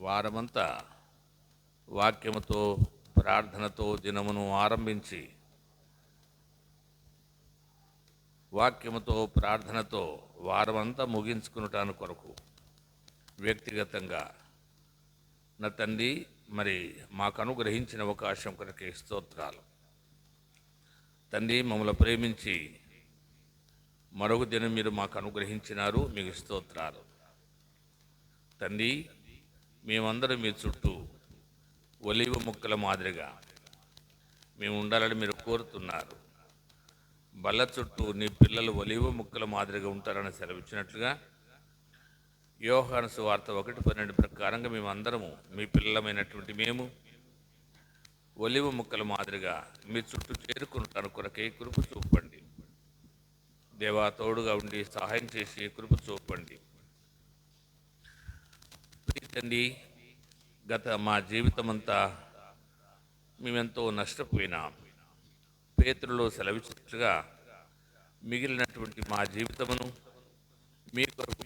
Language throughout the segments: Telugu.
వారమంతా వాక్యముతో ప్రార్థనతో దినమును ఆరంభించి వాక్యముతో ప్రార్థనతో వారమంతా ముగించుకునటాను కొరకు వ్యక్తిగతంగా నా తండ్రి మరి మాకు అనుగ్రహించిన అవకాశం కొరకే స్తోత్రాలు. తండ్రి, మమ్మల్ని ప్రేమించి మరొక దినం మీరు మాకు అనుగ్రహించినారు, మీకు స్తోత్రాలు. తండ్రి, మేమందరం మీ చుట్టూ ఒలీవ మొక్కల మాదిరిగా మేము ఉండాలని మీరు కోరుతున్నారు. బల్ల చుట్టూ నీ పిల్లలు ఒలీవ మొక్కల మాదిరిగా ఉంటారని సెలవిచ్చినట్లుగా యోహాను సువార్త 1:12 ప్రకారంగా మేమందరము మీ పిల్లలమైనటువంటి మేము ఒలీవ మొక్కల మాదిరిగా మీ చుట్టూ చేరుకుంటాను కొరకే కృప చూపండి. దేవా, తోడుగా ఉండి సహాయం చేసి కృప చూపండి. తండ్రి, గత మా జీవితం అంతా మేమెంతో నష్టపోయినాం. పేతురులో సెలవిచ్చినట్లుగా మిగిలినటువంటి మా జీవితమును మీ కొరకు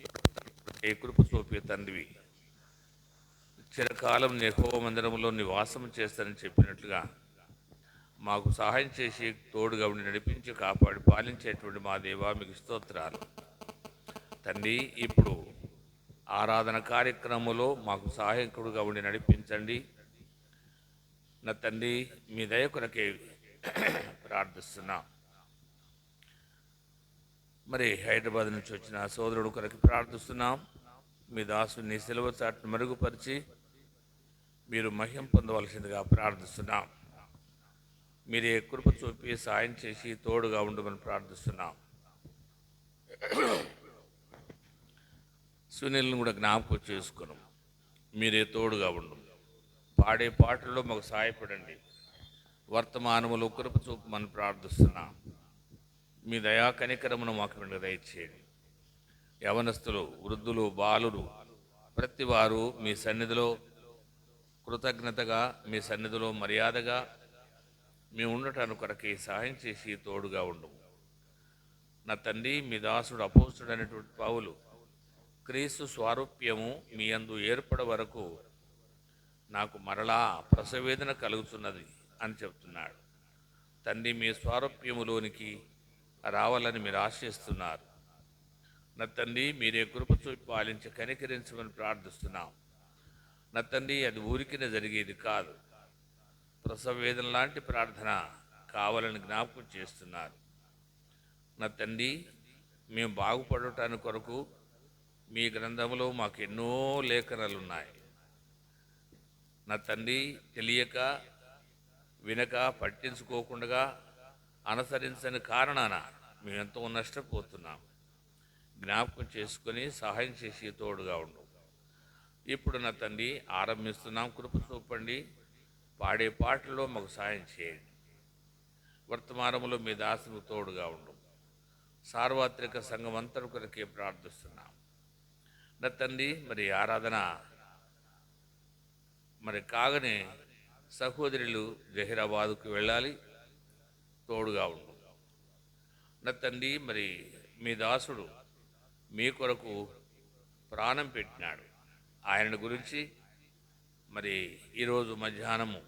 కృప చూపే తండ్రివి. చిరకాలం యెహోవా మందిరములో నివాసం చేస్తానని చెప్పినట్లుగా మాకు సహాయం చేసి తోడుగా ఉండి నడిపించి కాపాడి పాలించేటువంటి మా దేవా, మీకు స్తోత్రాలు. తండ్రి, ఇప్పుడు ఆరాధన కార్యక్రమంలో మాకు సహాయకుడుగా ఉండి నడిపించండి. నా తండ్రి, మీ దయ కొరకే ప్రార్థిస్తున్నా. మరి హైదరాబాద్ నుంచి వచ్చిన సోదరుడు కొరకు ప్రార్థిస్తున్నాం. మీ దాసుని సిలువ చాటును మరుగుపరిచి మీరు మహిమ పొందవలసిందిగా ప్రార్థిస్తున్నాం. మీరే కృప చూపి సాయం చేసి తోడుగా ఉండమని ప్రార్థిస్తున్నాం. సునీల్ని కూడా జ్ఞాపకం చేసుకున్నాం. మీరే తోడుగా ఉండు. పాడే పాటల్లో మాకు సహాయపడండి. వర్తమానములో కృప చూపమని ప్రార్థిస్తున్నాం. మీ దయా కనికరమును మాకు దయచేయండి. యవనస్తులు, వృద్ధులు, బాలురు ప్రతి వారు మీ సన్నిధిలో కృతజ్ఞతగా, మీ సన్నిధిలో మర్యాదగా మేము ఉండటానికి కొరకే సహాయం చేసి తోడుగా ఉండు. నా తండ్రి, మీ దాసుడు అపోస్తుడు అనేటువంటి పౌలు క్రీస్తు స్వారూప్యము మీ యందు ఏర్పడ వరకు నాకు మరలా ప్రసవేదన కలుగుతున్నది అని చెప్తున్నాడు. తండ్రి, మీ స్వారూప్యములోనికి రావాలని మీరు ఆశిస్తున్నారు. నా తండ్రి, మీరే కృప చూపి పాలించి కనికరించమని ప్రార్థిస్తున్నాం. నా తండ్రి, అది ఊరికినే జరిగేది కాదు. ప్రసవేదన లాంటి ప్రార్థన కావాలని జ్ఞాపకం చేస్తున్నారు. నా తండ్రి, మేము బాగుపడటానికి కొరకు మీ గ్రంథంలో మాకు ఎన్నో లేఖనాలు ఉన్నాయి. నా తండ్రి, తెలియక, వినక, పట్టించుకోకుండా అనుసరించని కారణాన మేమెంతో నష్టపోతున్నాం. జ్ఞాపకం చేసుకొని సహాయం చేసి తోడుగా ఉండు. ఇప్పుడు నా తండ్రి ఆరంభిస్తున్నాం, కృప చూపండి. పాడే పాటల్లో మాకు సహాయం చేయండి. వర్తమానంలో మీ దాసుకు తోడుగా ఉండు. సార్వత్రిక సంఘం అంతటి కొరకే ప్రార్థిస్తున్నాం. నా తండ్రి, మరి ఆరాధన మరి కాగనే సహోదరులు జహీరాబాద్కు వెళ్ళాలి, తోడుగా ఉండు. నా తండ్రి, మరి మీ దాసుడు మీ కొరకు ప్రాణం పెట్టినాడు. ఆయన గురించి మరి ఈరోజు మధ్యాహ్నము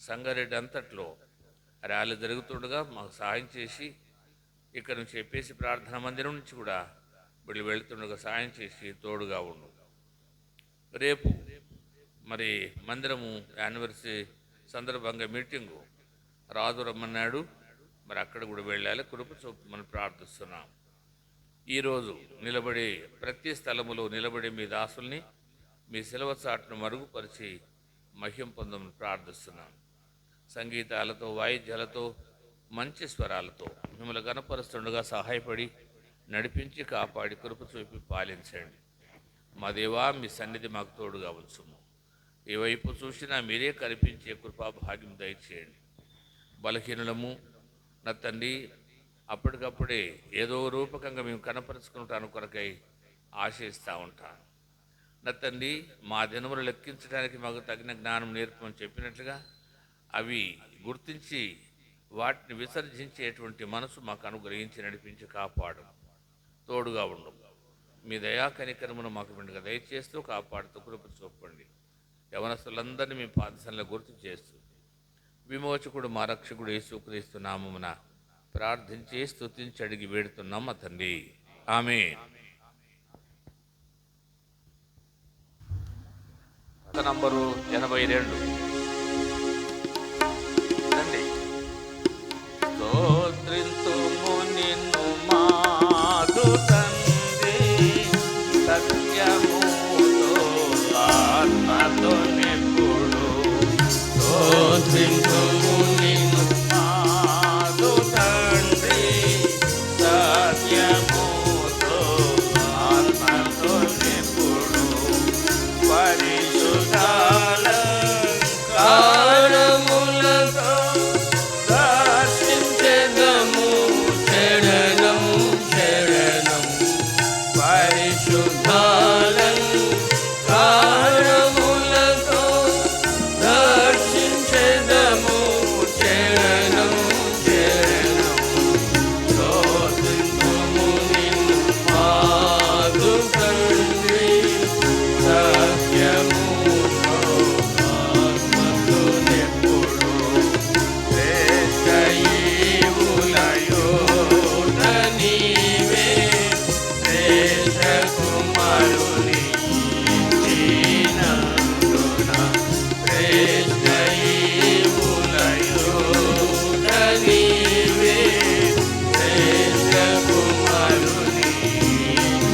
సంగారెడ్డి అంతట్లో ర్యాలీ జరుగుతుండగా మాకు సహాయం చేసి ఇక్కడ నుంచి చెప్పేసి ప్రార్థన మందిరం నుంచి కూడా వీళ్ళు వెళుతుండగా సహాయం చేసి తోడుగా ఉండు. రేపు మరి మందిరము యానివర్సరీ సందర్భంగా మీటింగు రాజు రమ్మన్నాడు. మరి అక్కడ కూడా వెళ్ళాలి, కృప చూపమని ప్రార్థిస్తున్నాం. ఈరోజు నిలబడే ప్రతి స్థలములో నిలబడే మీ దాసుల్ని మీ సిలువ చాటును మరుగుపరిచి మహిమ పొందమని ప్రార్థిస్తున్నాం. సంగీతాలతో, వాయిద్యాలతో, మంచి స్వరాలతో మిమ్మల్ని గణపరుస్తుండగా సహాయపడి నడిపించి కాపాడి కృప చూపి పాలించండి. మా దేవా, మీ సన్నిధి మాకు తోడుగా ఉంచుము. ఏ వైపు చూసినా మీరే కనిపించే కృపా భాగ్యం దయచేయండి. బలహీనులము నా తండ్రి, అప్పటికప్పుడే ఏదో రూపకంగా మేము కనపరుచుకుంటాను కొరకై ఆశిస్తూ ఉంటాను. నా తండ్రి, మా దినములు లెక్కించడానికి మాకు తగిన జ్ఞానం నేర్పమని చెప్పినట్లుగా అవి గుర్తించి వాటిని విసర్జించేటువంటి మనసు మాకు అనుగ్రహించి నడిపించి కాపాడు, తోడుగా ఉండు. మీ దయా కనికరమును మాకు మెండుగా దయచేస్తూ కాపాడుతూ కృప చూపండి. యవనస్తులందరినీ మీ పాదశంలో గుర్తు చేస్తూ విమోచకుడు మా రక్షకుడు యేసుక్రీస్తు నామమున ప్రార్థించి స్తుతించి అడిగి వేడుతున్నాం మా తండ్రి. ఆమేన్. నంబరు 82. రండి. స్తోత్రింతుము నిన్ను మాదు తండ్రి, సత్యముతో ఆత్మతో నిపుడు. స్తోత్రింతుము నిన్ను మాదు తండ్రి, సత్యముతో ఆత్మతో నిపుడు. పరిశుద్ధాలంకారములతో దర్శించెదము శరణం శరణం. పరిశుద్ధాలంకారములతో దర్శించెదము శరణం శరణం. స్తోత్రింతుము నిన్ను మాదు తండ్రి, సత్యముతో ఆత్మతో నిపుడు. శ్రేష్ఠ ఈవులయోట నీవే, శ్రేష్ఠ కుమారుని ఇచ్చినందున. శ్రేష్ఠ ఈవులయోట నీవే, శ్రేష్ఠ కుమారుని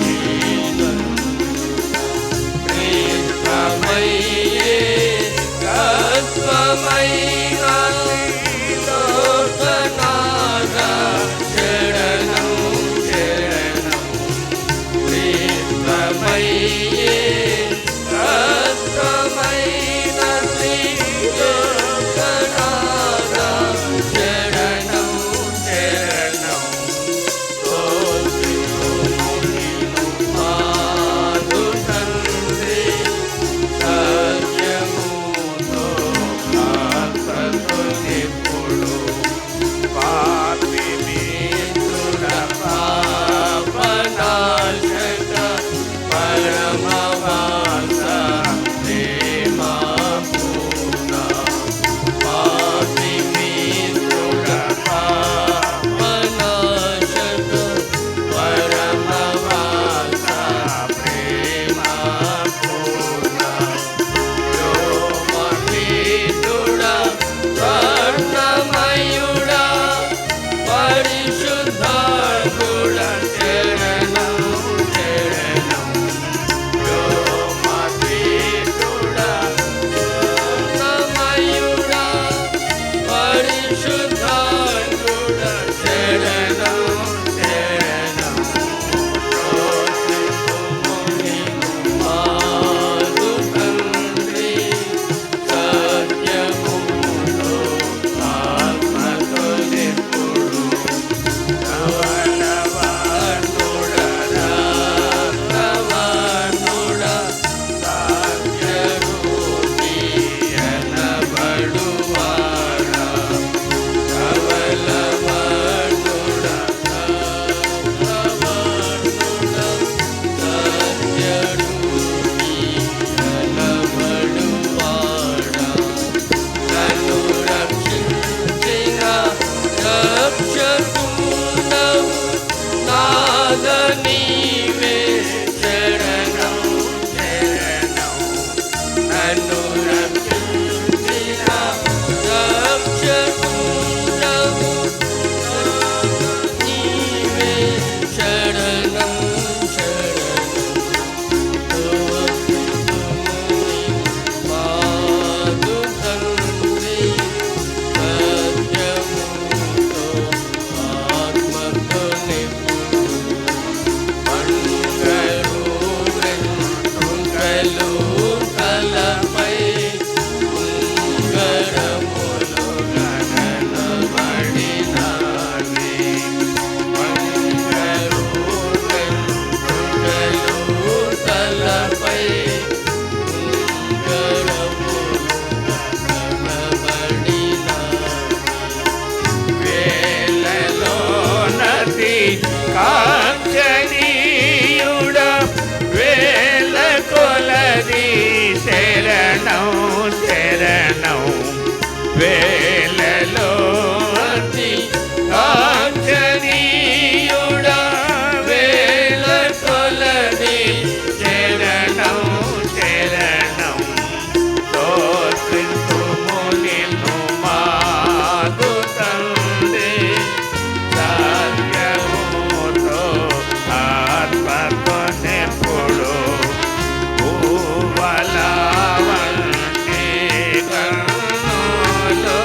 ఇచ్చినందున. క్రీస్తమయ్యే కస్వమైన లోకనాథ శరణం శరణం. క్రీస్తమయ్యే కస్వమైన లోకనాథ శరణం శరణం. స్తోత్రింతుము నిన్ను మాదు తండ్రి, సత్యముతో ఆత్మతో శరణం శరణం వేలలో అతి కాంక్షణీయుడా వేల కొలది శరణం శరణం స్తోత్రింతుము నిన్ను మాదు తండ్రి సత్యముతో ఆత్మతో నెప్పుడు పూవల వంటి కన్నులు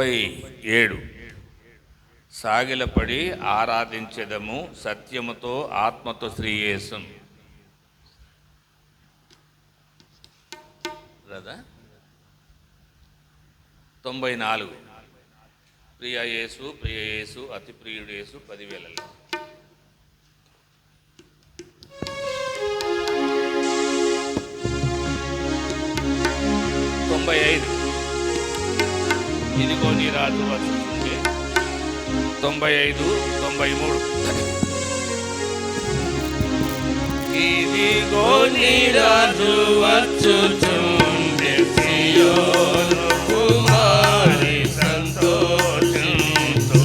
97 సాగిలపడి ఆరాధించెదము సత్యముతో ఆత్మతో శ్రీ యేసును. కదా 94 ప్రియ యేసు అతి ప్రియుడు యేసు 10,000. 95 ఇదిగో నీ రాజు వచ్చుతుంటే. 95, 93 ఇదిగో నీ రాజు వచ్చుచుండే సియోను కుమారి సంతోషించు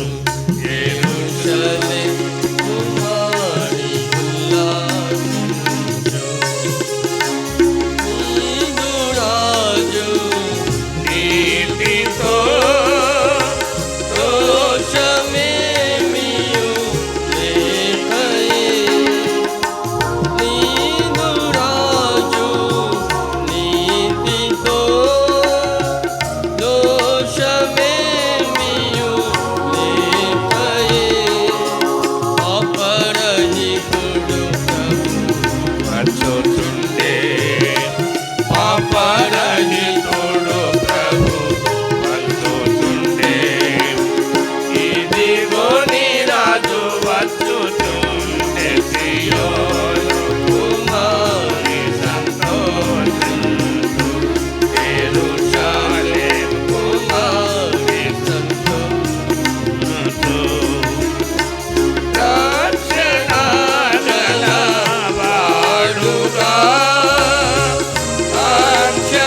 యెరూషలేము కుమారి ఉల్లాసించు. నీదు రాజు నీతితో దోషమేమియు లేకయే. నీదు రాజు నీతితో దోషమేమియు లేకయే. అపరహితుడు ప్రభు వచ్చుచుండే. అపరహితుడు ప్రభు వచ్చుచుండే. ఇదిగో నీ రాజు వచ్చుచుండే సియోను కుమారి సంతోషించు యెరూషలేము కుమారి సంతోషించు. రక్షణ గలవాడుగా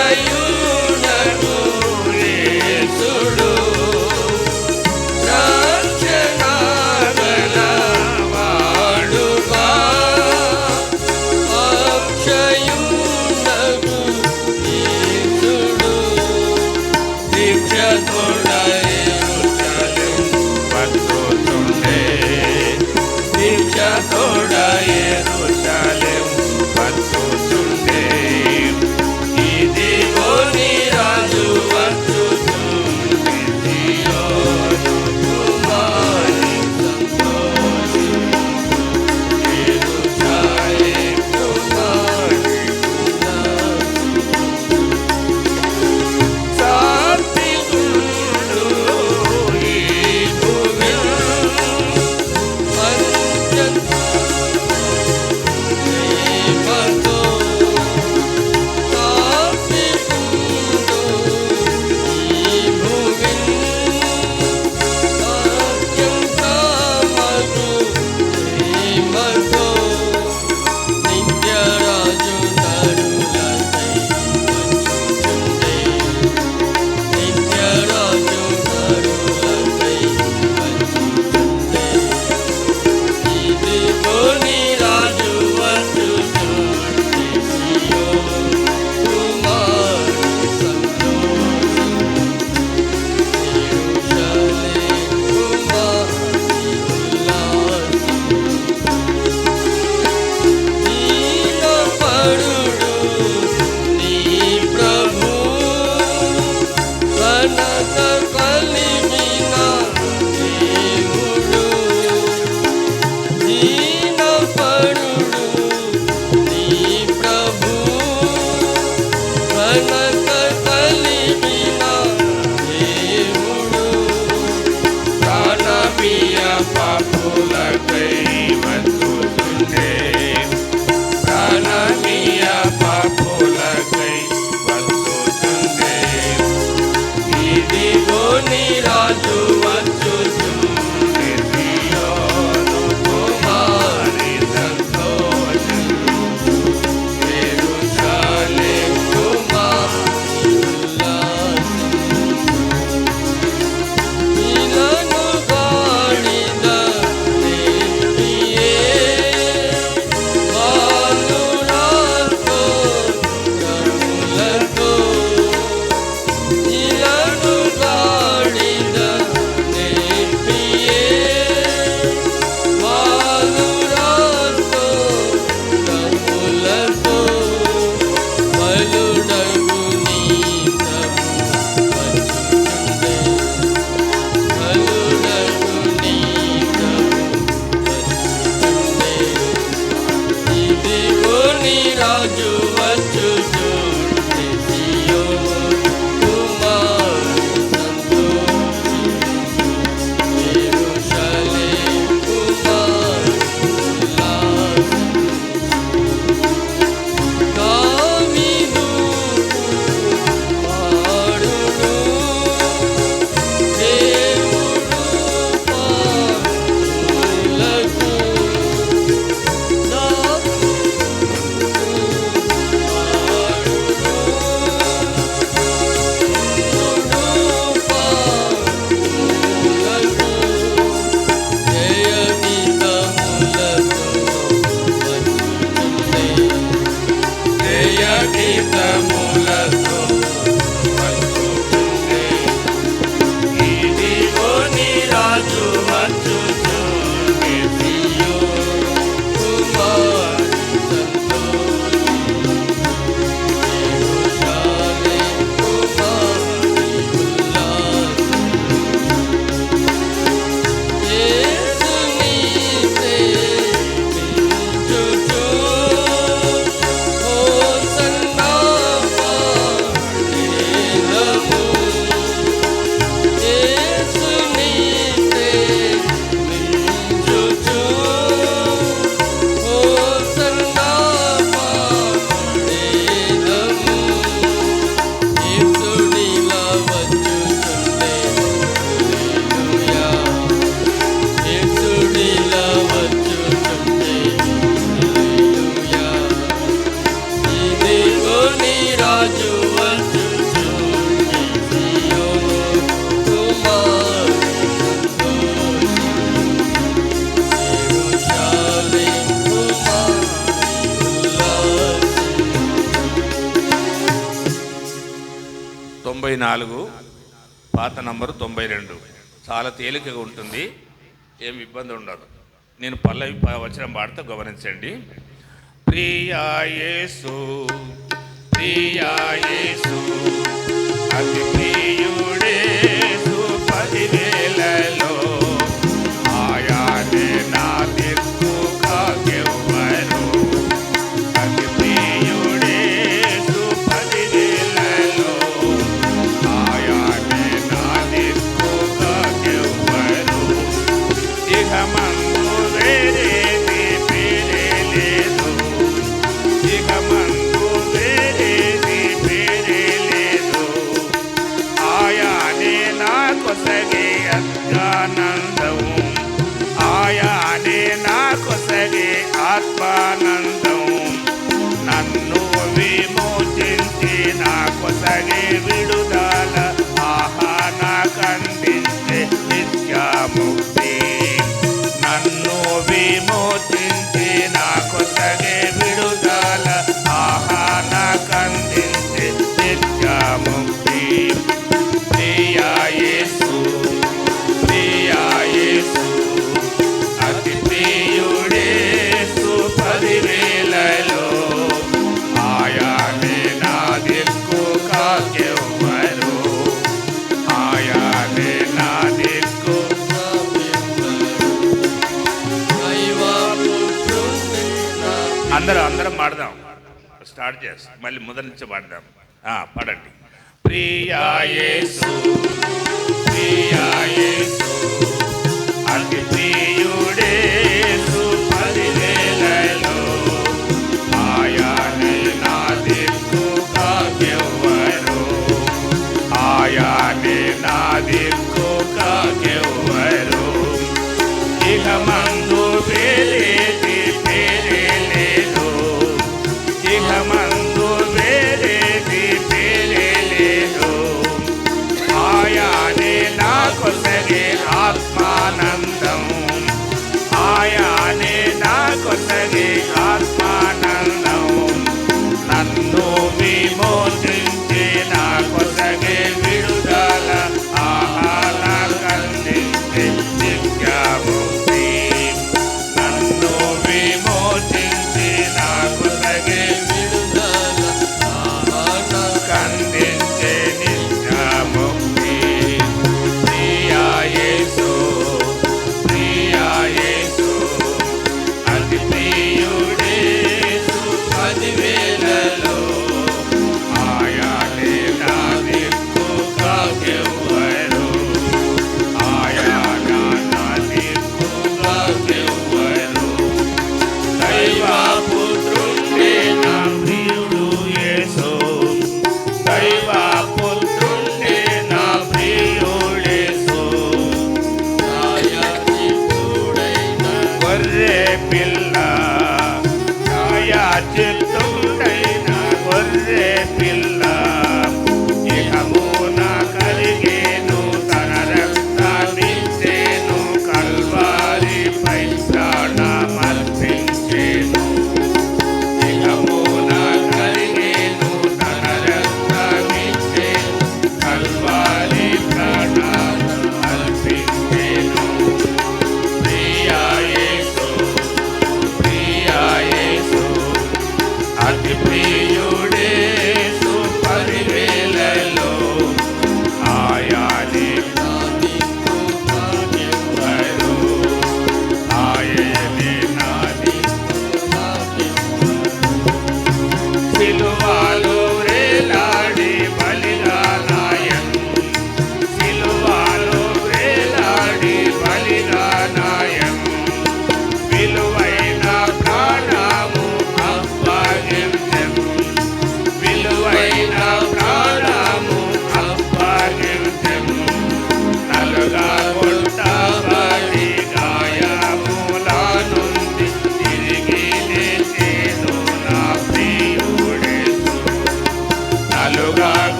అక్షయుడగు యేసుడు. రక్షణ గలవాడుగా 94 పాత నంబరు 92 చాలా తేలికగా ఉంటుంది, ఏం ఇబ్బంది ఉండదు. నేను పల్లవి వచనం పాడితే గమనించండి. ప్రియా యేసు ప్రియా యేసు అతి ప్రియుడేసు 10,000లో ఆయానే నా దిక్కు కాకెవ్వరు. అతి ప్రియుడేసు 10,000లో ఆయానే నా దిక్కు కాకెవ్వరు. ఇక మందు వేరేది పేరే లేదు, ఇక మందు వేరేది పేరే లేదు. ఆయానే నా కొసగే అత్యానందం, ఆయానే నా కొసగే ఆత్మానందం. నన్ను విమోచించి నా కొసగే విడుదల, ఆహా నాకందించే నిత్యముక్తి. నన్ను విమోచించి నా కొసగే విడుదల, ఆహా నాకందించే నిత్యముక్తి. ప్రియా యేసు ప్రియా యేసు అతి ప్రియుడేసు 10,000లో ఆయానే నా దిక్కు కాకెవ్వరు. ఆయానే నా దిక్కు అందరం పాడదాం. స్టార్ట్ చేస్తాం, మళ్ళీ మొదటి నుంచి పాడదాం. పాడండి. ప్రియా యేసు ప్రియా యేసు అతి ప్రియుడేసు 10,000లో ఆయానే నా దిక్కు కాకెవ్వరు. ఆయానే నా దిక్కు కాకెవ్వరు. ఇక మందు వేరేది పేరే లేదు, ఇక మందు వేరేది పేరే లేదు. ఆయానే నా కొసగే ఆత్మానందం, ఆయానే నా కొసగే ఆత్మానందం. నన్ను విమోచించి నా కొసగే విడుదల, ఆహా నాకందించే నిత్యముక్తి. నన్ను విమోచించి నా కొసగే విడుదల, ఆహా నాకందించే నిత్యముక్తి. ప్రియా యేసు ప్రియా యేసు అతి ప్రియుడేసు 10,000లో ఆయానే నా దిక్కు కాకెవ్వరు. ఆయానా నా దిక్కు కాకెవ్వరు. దైవపుత్రుడే నా ప్రియుడు యేసు, దైవపుత్రుడే నా ప్రియుడేసు. గొర్రె పిల్ల ఛాయాచిత్తుడైన గొర్రె పిల్ల ఇహమున కలిగేను, తన రక్తమిచ్చేను, కల్వారిపై ప్రాణమర్పించేను. ఇహమున కలిగేను, తన రక్తమిచ్చేను, కల్వారి ప్రాణమర్పించేను.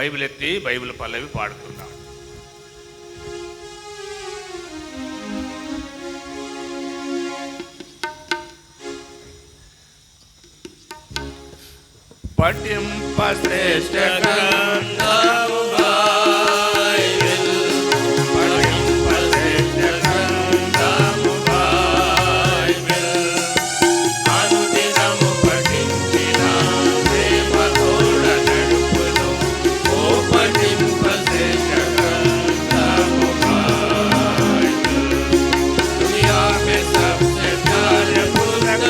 బైబిల్ ఎత్తి బైబిల్ పల్లవి పాడుకుందాం. పఠింప శ్రేష్ఠ గ్రంథము బైబిల్, పఠింప శ్రేష్ఠ గ్రంథము బైబిల్, అనుదినము పఠించిన ప్రేమ తోడ నడుపును. ఓ పఠింప శ్రేష్ఠ గ్రంథము బైబిల్, దునియా మే సబ్సే ప్యారే పుస్తక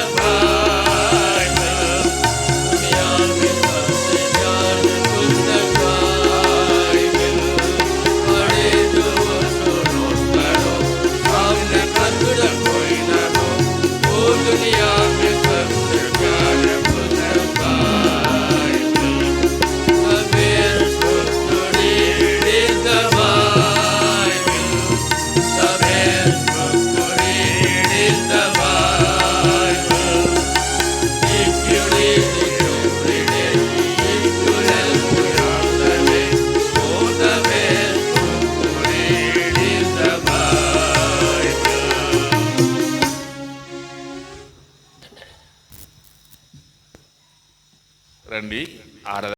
రండి.